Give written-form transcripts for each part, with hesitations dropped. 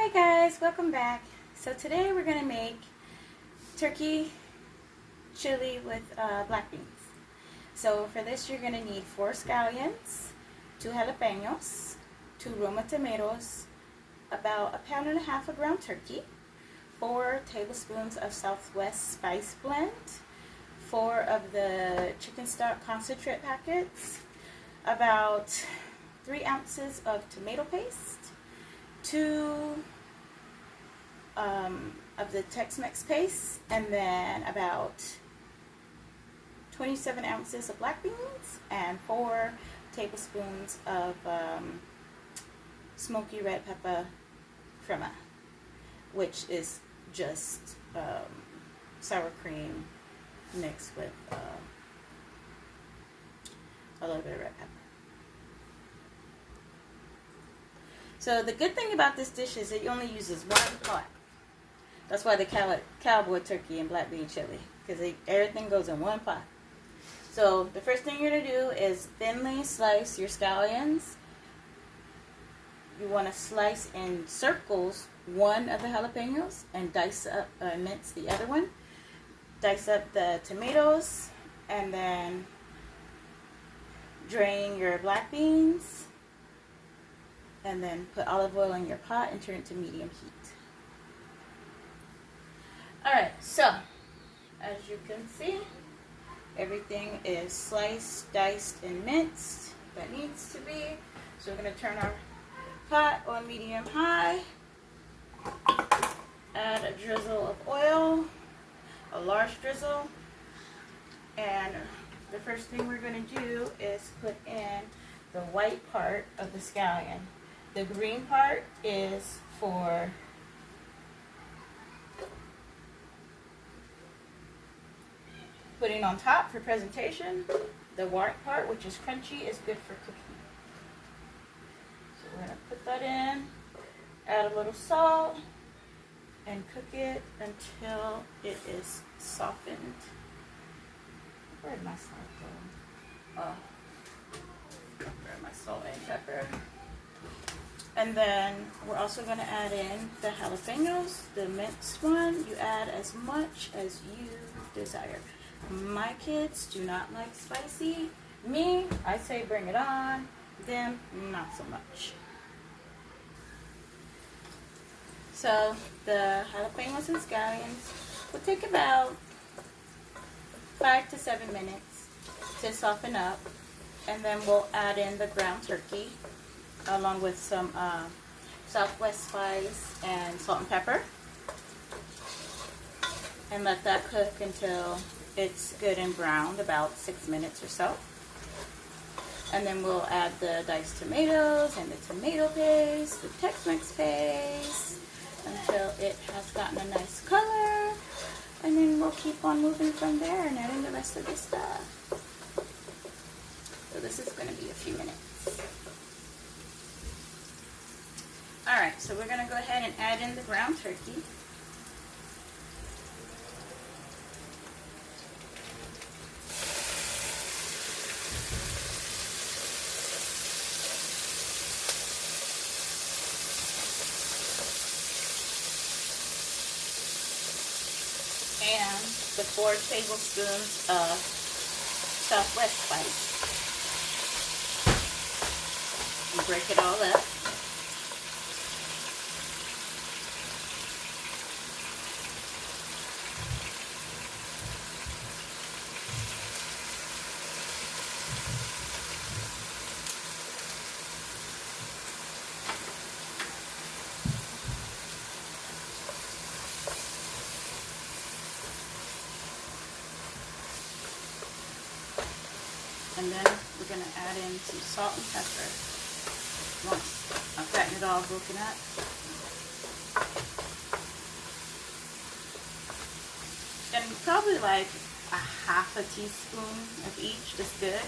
Hi guys, welcome back. So today we're going to make turkey chili with black beans. So for this you're going to need 4 scallions, 2 jalapenos, 2 Roma tomatoes, about 1.5 pounds of ground turkey, 4 tablespoons of Southwest spice blend, 4 of the chicken stock concentrate packets, about 3 ounces of tomato paste, 2 of the Tex-Mex paste, and then about 27 ounces of black beans and 4 tablespoons of smoky red pepper crema, which is just sour cream mixed with a little bit of red pepper. So the good thing about this dish is it only uses 1 pot. That's why they call it Cowboy turkey and black bean chili, because everything goes in 1 pot. So the first thing you're going to do is thinly slice your scallions. You want to slice in circles 1 of the jalapenos and dice up, mince the other one. Dice up the tomatoes and then drain your black beans. And then put olive oil in your pot and turn it to medium heat. Alright, so as you can see, everything is sliced, diced, and minced that needs to be. So we're going to turn our pot on medium high. Add a drizzle of oil, a large drizzle. And the first thing we're going to do is put in the white part of the scallion. The green part is for putting on top for presentation. The white part, which is crunchy, is good for cooking. So we're going to put that in, add a little salt, and cook it until it is softened. Where'd my salt go? Oh, where's my salt and pepper? And then we're also going to add in the jalapenos, the minced one. You add as much as you desire. My kids do not like spicy. Me, I say bring it on. Them, not so much. So the jalapenos and scallions will take about 5 to 7 minutes to soften up. And then we'll add in the ground turkey, along with some Southwest spice and salt and pepper, and let that cook until it's good and browned, about 6 minutes or so. And then we'll add the diced tomatoes and the tomato paste, the Tex-Mex paste, until it has gotten a nice color. And then we'll keep on moving from there and adding the rest of the stuff. So this is going to be a few minutes. Alright, so we're going to go ahead and add in the ground turkey. And the 4 tablespoons of Southwest spice. And break it all up. And then we're going to add in some salt and pepper once I've gotten it all broken up. And probably like a half a teaspoon of each is good.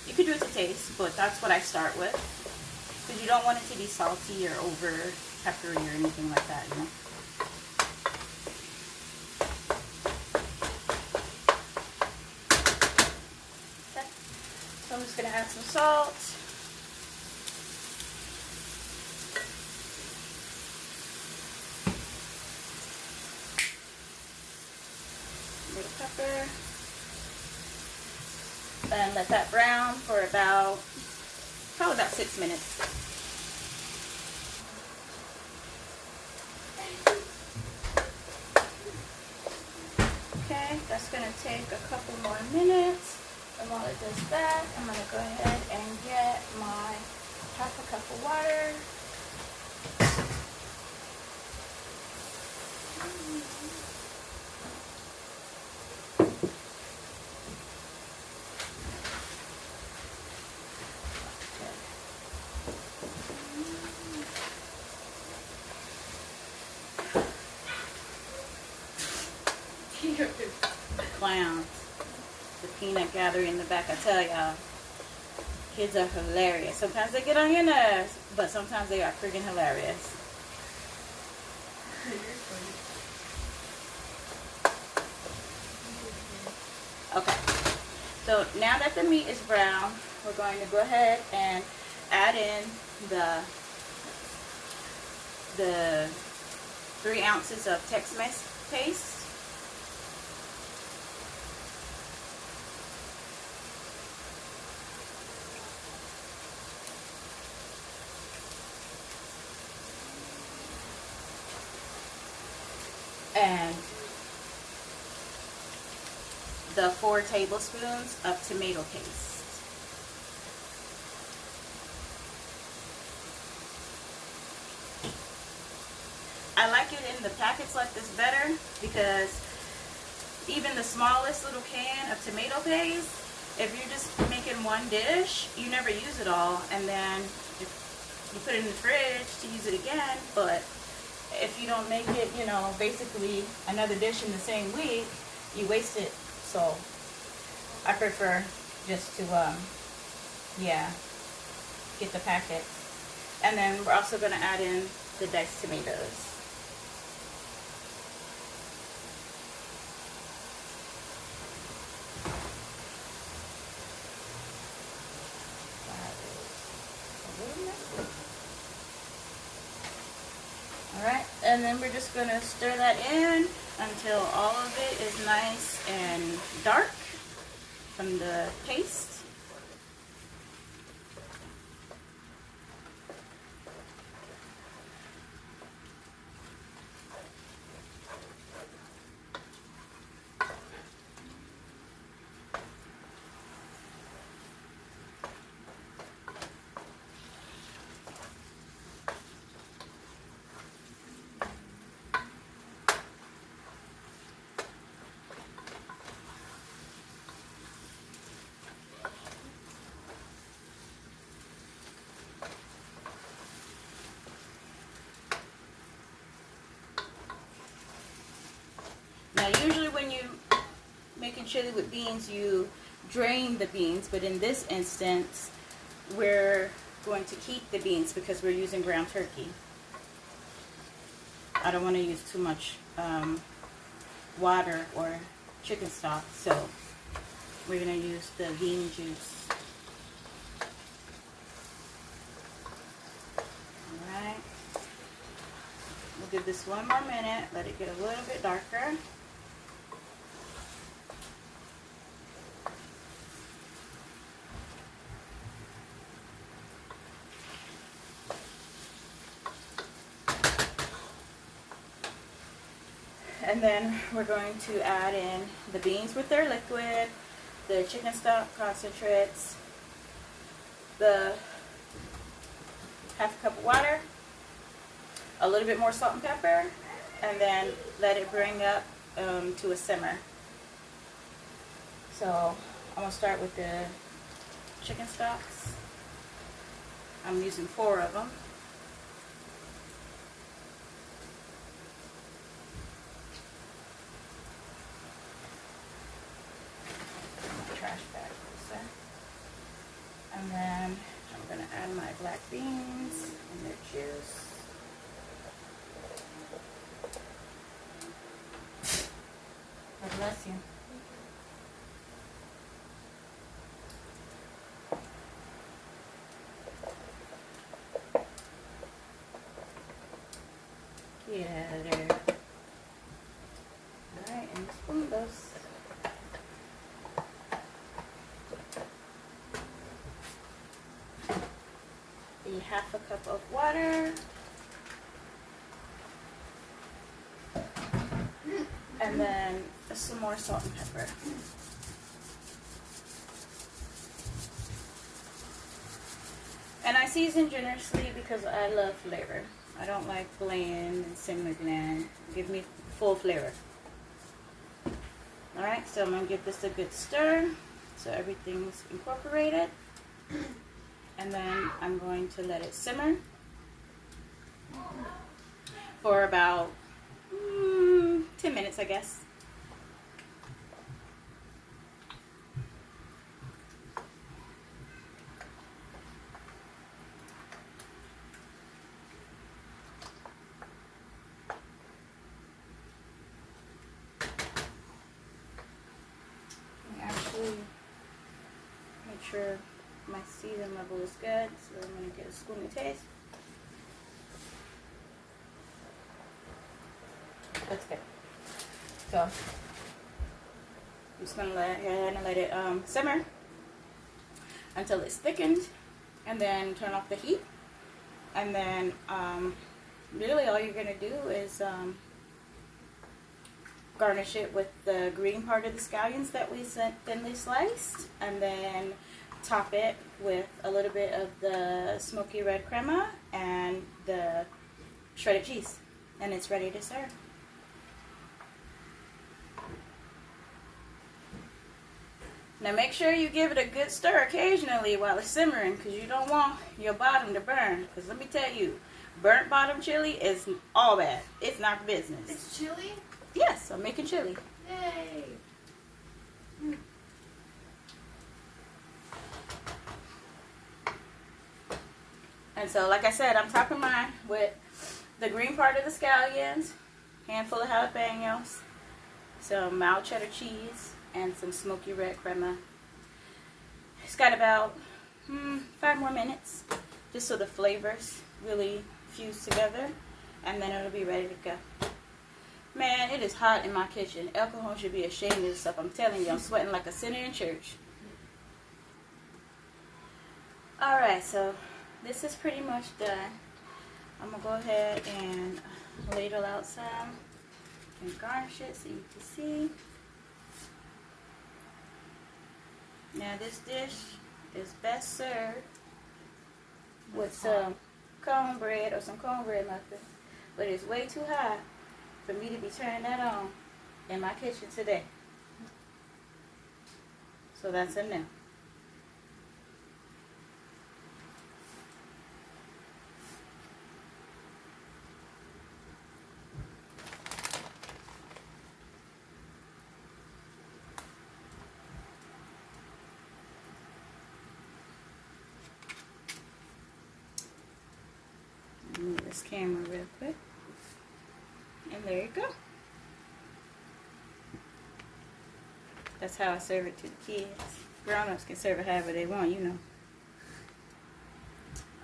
You could do it to taste, but that's what I start with. Because you don't want it to be salty or over peppery or anything like that, you know. So I'm just going to add some salt. pepper. And let that brown for probably about 6 minutes. Okay, that's gonna take a couple more minutes. And while it does that, I'm gonna go ahead and get my 1/2 cup of water. Clowns. The peanut gallery in the back, I tell y'all. Kids are hilarious. Sometimes they get on your nerves, but sometimes they are freaking hilarious. Okay. So now that the meat is brown, we're going to go ahead and add in the 3 ounces of Tex-Mex paste. And the 4 tablespoons of tomato paste. I like it in the packets like this better because even the smallest little can of tomato paste, if you're just making one dish, you never use it all, and then you put it in the fridge to use it again. But if you don't make it, you know, basically another dish in the same week, you waste it. So I prefer just to, yeah, get the packet. And then we're also going to add in the diced tomatoes. Alright, and then we're just going to stir that in until all of it is nice and dark from the paste. Now usually when you making chili with beans, you drain the beans, but in this instance we're going to keep the beans because we're using ground turkey. I don't want to use too much water or chicken stock, so we're going to use the bean juice. Alright, we'll give this one more minute, let it get a little bit darker. And then we're going to add in the beans with their liquid, the chicken stock concentrates, the 1/2 cup of water, a little bit more salt and pepper, and then let it bring up to a simmer. So I'm going to start with the chicken stocks. I'm using 4 of them. And then I'm going to add my black beans and their juice. God bless you. Get out of there. Alright, and spoon those. maybe half a cup of water. And then some more salt and pepper. And I season generously because I love flavor. I don't like bland and semi-bland. Give me full flavor. Alright, so I'm going to give this a good stir so everything's incorporated. And then I'm going to let it simmer for about 10 minutes, I guess. Make sure my season level is good, so I'm going to get a spoon of taste. That's good. So I'm just going to let it simmer until it's thickened, and then turn off the heat. And then really all you're going to do is garnish it with the green part of the scallions that we thinly sliced, and then top it with a little bit of the smoky red crema and the shredded cheese, and it's ready to serve. Now make sure you give it a good stir occasionally while it's simmering, because you don't want your bottom to burn, because let me tell you, burnt bottom chili is all bad. It's not business. It's chili? Yes, I'm making chili. Yay! And so, like I said, I'm topping mine with the green part of the scallions, handful of jalapenos, some mild cheddar cheese, and some smoky red crema. It's got about 5 more minutes, just so the flavors really fuse together, and then it'll be ready to go. Man, it is hot in my kitchen. Alcohol should be ashamed of this stuff. I'm telling you, I'm sweating like a sinner in church. Alright, so this is pretty much done. I'm going to go ahead and ladle out some and garnish it so you can see. Now this dish is best served with some cornbread or some cornbread muffins, but it's way too hot for me to be turning that on in my kitchen today. So that's a no. Move this camera real quick. And there you go. That's how I serve it to the kids. Grown-ups can serve it however they want, you know.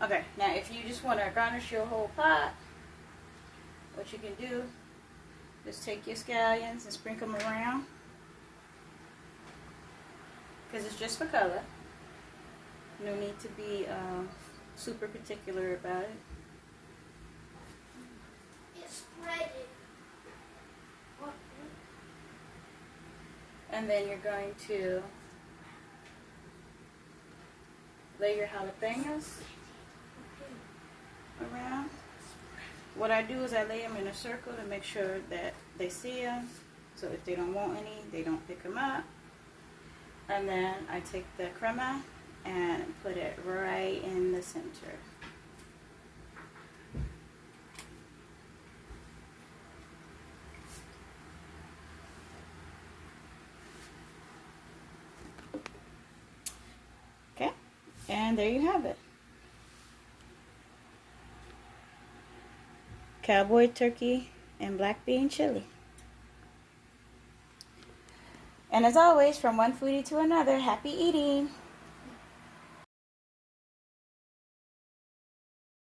Okay, now if you just want to garnish your whole pot, what you can do, just take your scallions and sprinkle them around. Because it's just for color. No need to be super particular about it. Spread it. And then you're going to lay your jalapenos around. What I do is I lay them in a circle to make sure that they see them. So if they don't want any, they don't pick them up. And then I take the crema and put it right in the center. Okay, and there you have it. Cowboy turkey and black bean chili. And as always, from one foodie to another, happy eating.